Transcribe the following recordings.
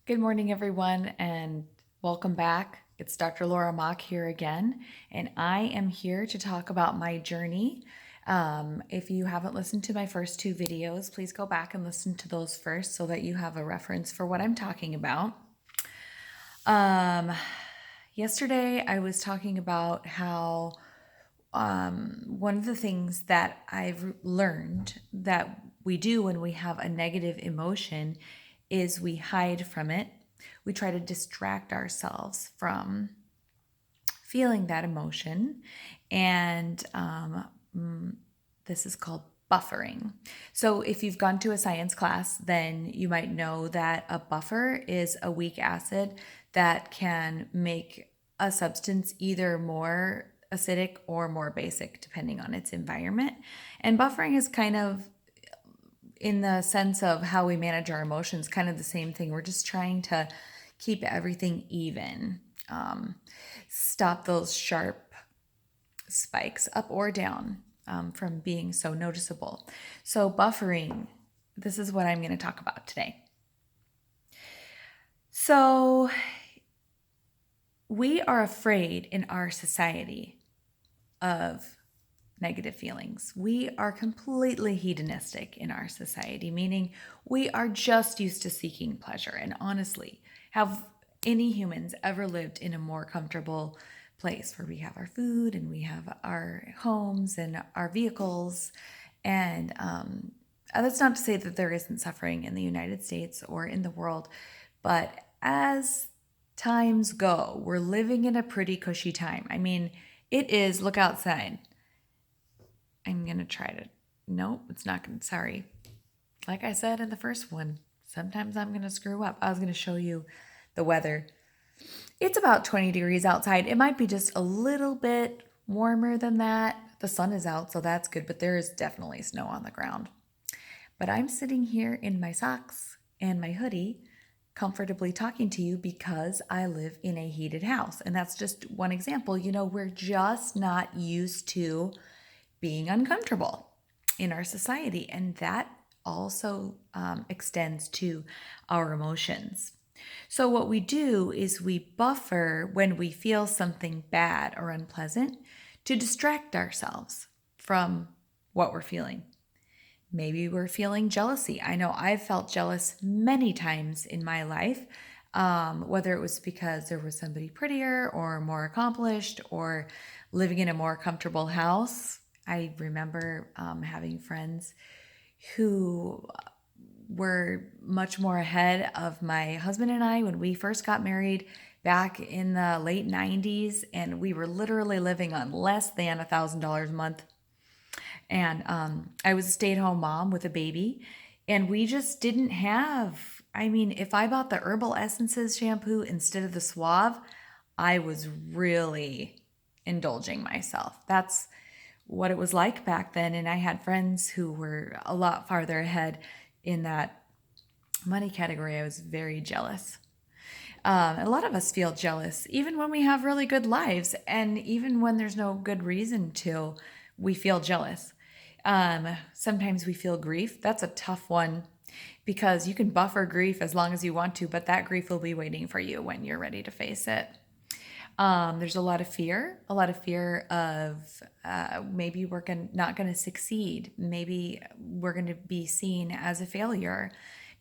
Good morning, everyone, and welcome back. It's Dr. Laura Mock here again, and I am here to talk about my journey. If you haven't listened to my first two videos, please go back and listen to those first so that you have a reference for what I'm talking about. Yesterday, I was talking about how one of the things that I've learned that we do when we have a negative emotion is we hide from it. We try to distract ourselves from feeling that emotion. And this is called buffering. So if you've gone to a science class, then you might know that a buffer is a weak acid that can make a substance either more acidic or more basic, depending on its environment. And buffering is kind of, in the sense of how we manage our emotions, kind of the same thing. We're just trying to keep everything even, stop those sharp spikes up or down from being so noticeable. So buffering, this is what I'm going to talk about today. So we are afraid in our society of negative feelings. We are completely hedonistic in our society, meaning we are just used to seeking pleasure. And honestly, have any humans ever lived in a more comfortable place where we have our food and we have our homes and our vehicles? And that's not to say that there isn't suffering in the United States or in the world, but as times go, we're living in a pretty cushy time. I mean, it is, look outside. I'm going to try to, nope, it's not going to, sorry. Like I said in the first one, sometimes I'm going to screw up. I was going to show you the weather. It's about 20 degrees outside. It might be just a little bit warmer than that. The sun is out, so that's good, but there is definitely snow on the ground. But I'm sitting here in my socks and my hoodie, comfortably talking to you because I live in a heated house. And that's just one example. You know, we're just not used to being uncomfortable in our society. And that also extends to our emotions. So what we do is we buffer when we feel something bad or unpleasant to distract ourselves from what we're feeling. Maybe we're feeling jealousy. I know I've felt jealous many times in my life, whether it was because there was somebody prettier or more accomplished or living in a more comfortable house. I remember having friends who were much more ahead of my husband and I when we first got married back in the late 90s, and we were literally living on less than $1,000 a month. And I was a stay-at-home mom with a baby, and we just didn't have, I mean, if I bought the Herbal Essences shampoo instead of the Suave, I was really indulging myself. That's what it was like back then. And I had friends who were a lot farther ahead in that money category. I was very jealous. A lot of us feel jealous, even when we have really good lives, and even when there's no good reason to, we feel jealous. Sometimes we feel grief. That's a tough one because you can buffer grief as long as you want to, but that grief will be waiting for you when you're ready to face it. There's a lot of fear of maybe we're not going to succeed. Maybe we're going to be seen as a failure.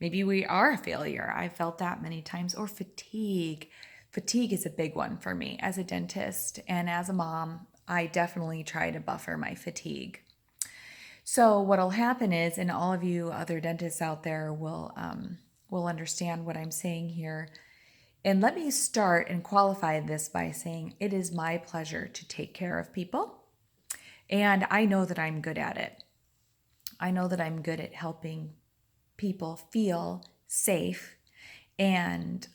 Maybe we are a failure. I felt that many times. Or fatigue. Fatigue is a big one for me as a dentist and as a mom. I definitely try to buffer my fatigue. So what'll happen is, and all of you other dentists out there will understand what I'm saying here. And let me start and qualify this by saying it is my pleasure to take care of people. And I know that I'm good at it. I know that I'm good at helping people feel safe and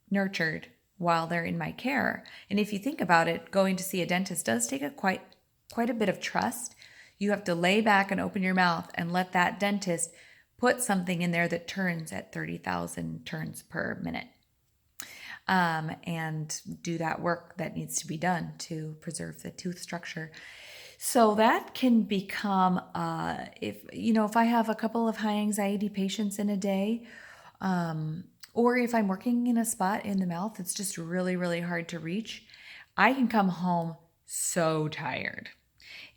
nurtured while they're in my care. And if you think about it, going to see a dentist does take quite a bit of trust. You have to lay back and open your mouth and let that dentist put something in there that turns at 30,000 turns per minute. And do that work that needs to be done to preserve the tooth structure. So that can become, if I have a couple of high anxiety patients in a day, Or if I'm working in a spot in the mouth that's just really, really hard to reach, I can come home so tired.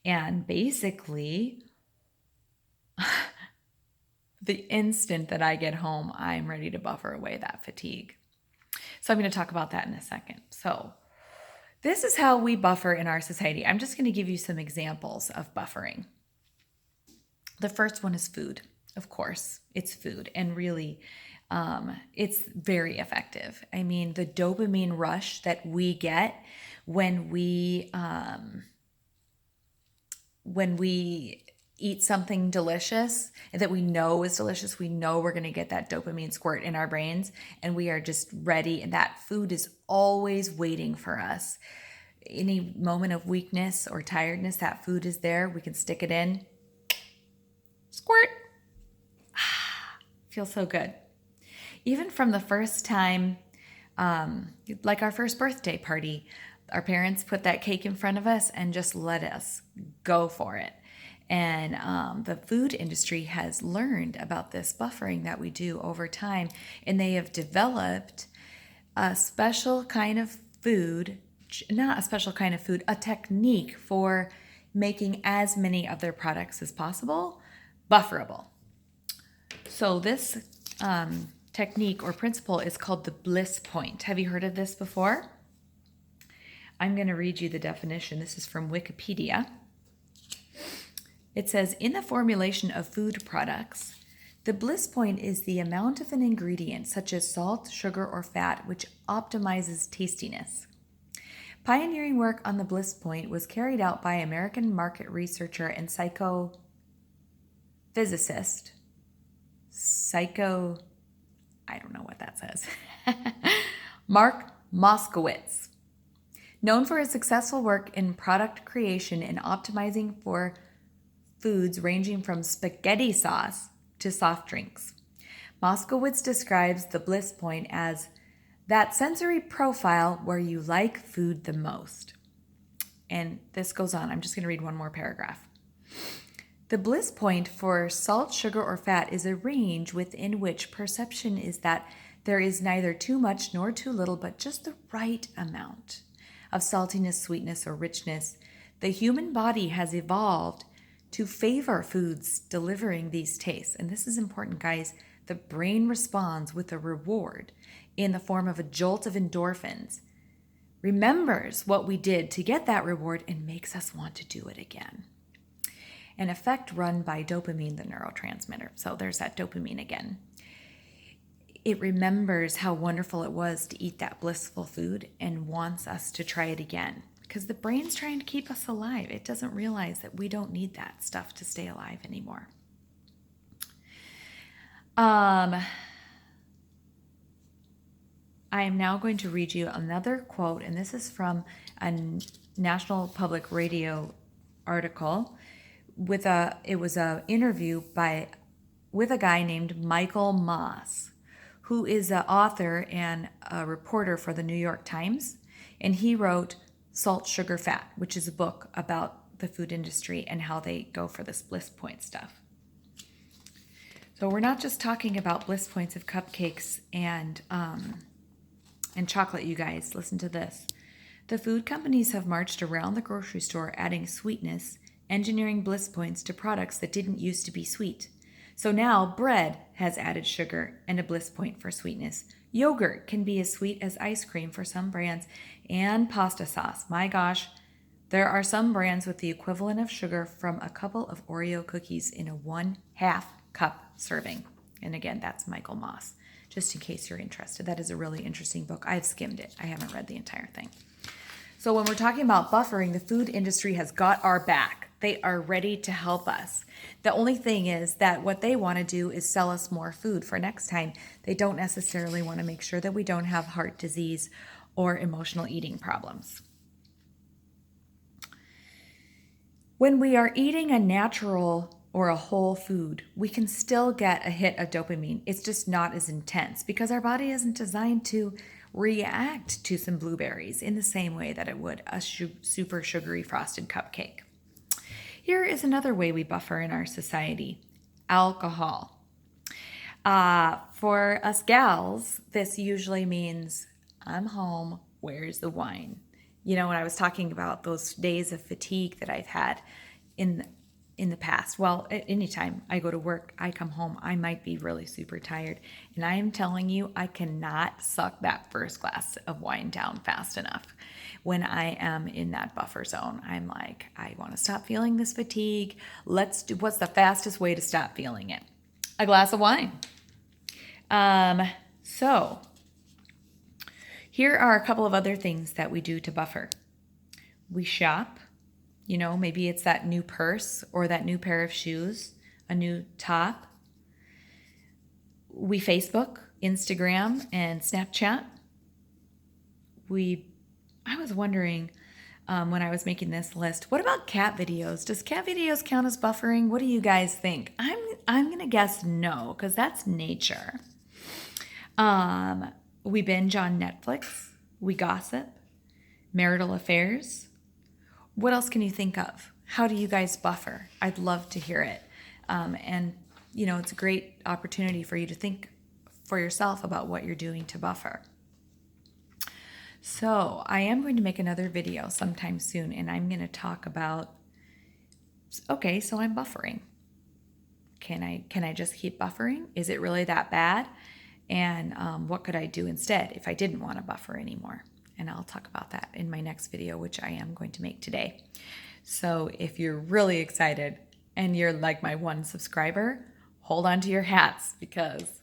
And basically, the instant that I get home, I'm ready to buffer away that fatigue. So I'm going to talk about that in a second. So this is how we buffer in our society. I'm just going to give you some examples of buffering. The first one is food. Of course, it's food. And really, it's very effective. I mean, the dopamine rush that we get when we eat something delicious that we know is delicious, we know we're going to get that dopamine squirt in our brains, and we are just ready. And that food is always waiting for us. Any moment of weakness or tiredness, that food is there. We can stick it in. Squirt. Feels so good. Even from the first time, like our first birthday party, our parents put that cake in front of us and just let us go for it. And the food industry has learned about this buffering that we do over time, and they have developed a special kind of food, not a special kind of food, a technique for making as many of their products as possible bufferable. So this technique or principle is called the bliss point. Have you heard of this before? I'm going to read you the definition. This is from Wikipedia. It says, in the formulation of food products, the bliss point is the amount of an ingredient such as salt, sugar, or fat which optimizes tastiness. Pioneering work on the bliss point was carried out by American market researcher and psychophysicist, I don't know what that says, Mark Moskowitz. Known for his successful work in product creation and optimizing for foods ranging from spaghetti sauce to soft drinks. Moskowitz describes the bliss point as that sensory profile where you like food the most. And this goes on. I'm just going to read one more paragraph. The bliss point for salt, sugar, or fat is a range within which perception is that there is neither too much nor too little, but just the right amount of saltiness, sweetness, or richness. The human body has evolved to favor foods delivering these tastes. And this is important, guys. The brain responds with a reward in the form of a jolt of endorphins, remembers what we did to get that reward, and makes us want to do it again. An effect run by dopamine, the neurotransmitter. So there's that dopamine again. It remembers how wonderful it was to eat that blissful food and wants us to try it again. Because the brain's trying to keep us alive. It doesn't realize that we don't need that stuff to stay alive anymore. I am now going to read you another quote, and this is from a National Public Radio article. It was an interview with a guy named Michael Moss, who is an author and a reporter for the New York Times, and he wrote Salt, Sugar, Fat, which is a book about the food industry and how they go for this bliss point stuff. So we're not just talking about bliss points of cupcakes and chocolate, you guys. Listen to this. The food companies have marched around the grocery store adding sweetness, engineering bliss points to products that didn't used to be sweet. So now bread has added sugar and a bliss point for sweetness. Yogurt can be as sweet as ice cream for some brands, and pasta sauce. My gosh, there are some brands with the equivalent of sugar from a couple of Oreo cookies in a 1/2 cup serving. And again, that's Michael Moss, just in case you're interested. That is a really interesting book. I've skimmed it. I haven't read the entire thing. So when we're talking about buffering, the food industry has got our back. They are ready to help us. The only thing is that what they want to do is sell us more food for next time. They don't necessarily want to make sure that we don't have heart disease or emotional eating problems. When we are eating a natural or a whole food, we can still get a hit of dopamine. It's just not as intense because our body isn't designed to react to some blueberries in the same way that it would a super sugary frosted cupcake. Here is another way we buffer in our society: alcohol. For us gals, this usually means I'm home, where's the wine? You know, when I was talking about those days of fatigue that I've had in the past. Well, anytime I go to work, I come home, I might be really super tired. And I am telling you, I cannot suck that first glass of wine down fast enough. When I am in that buffer zone, I'm like, I want to stop feeling this fatigue. Let's do, what's the fastest way to stop feeling it? A glass of wine. So here are a couple of other things that we do to buffer. We shop. You know, maybe it's that new purse or that new pair of shoes, a new top. We Facebook, Instagram, and Snapchat. I was wondering when I was making this list, what about cat videos? Does cat videos count as buffering? What do you guys think? I'm gonna guess no, because that's nature. We binge on Netflix. We gossip. Marital affairs. What else can you think of? How do you guys buffer? I'd love to hear it. And, you know, it's a great opportunity for you to think for yourself about what you're doing to buffer. So I am going to make another video sometime soon, and I'm going to talk about, okay, so I'm buffering. Can I just keep buffering? Is it really that bad? And what could I do instead if I didn't want to buffer anymore? And I'll talk about that in my next video, which I am going to make today. So if you're really excited and you're like my one subscriber, hold on to your hats because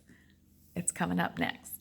it's coming up next.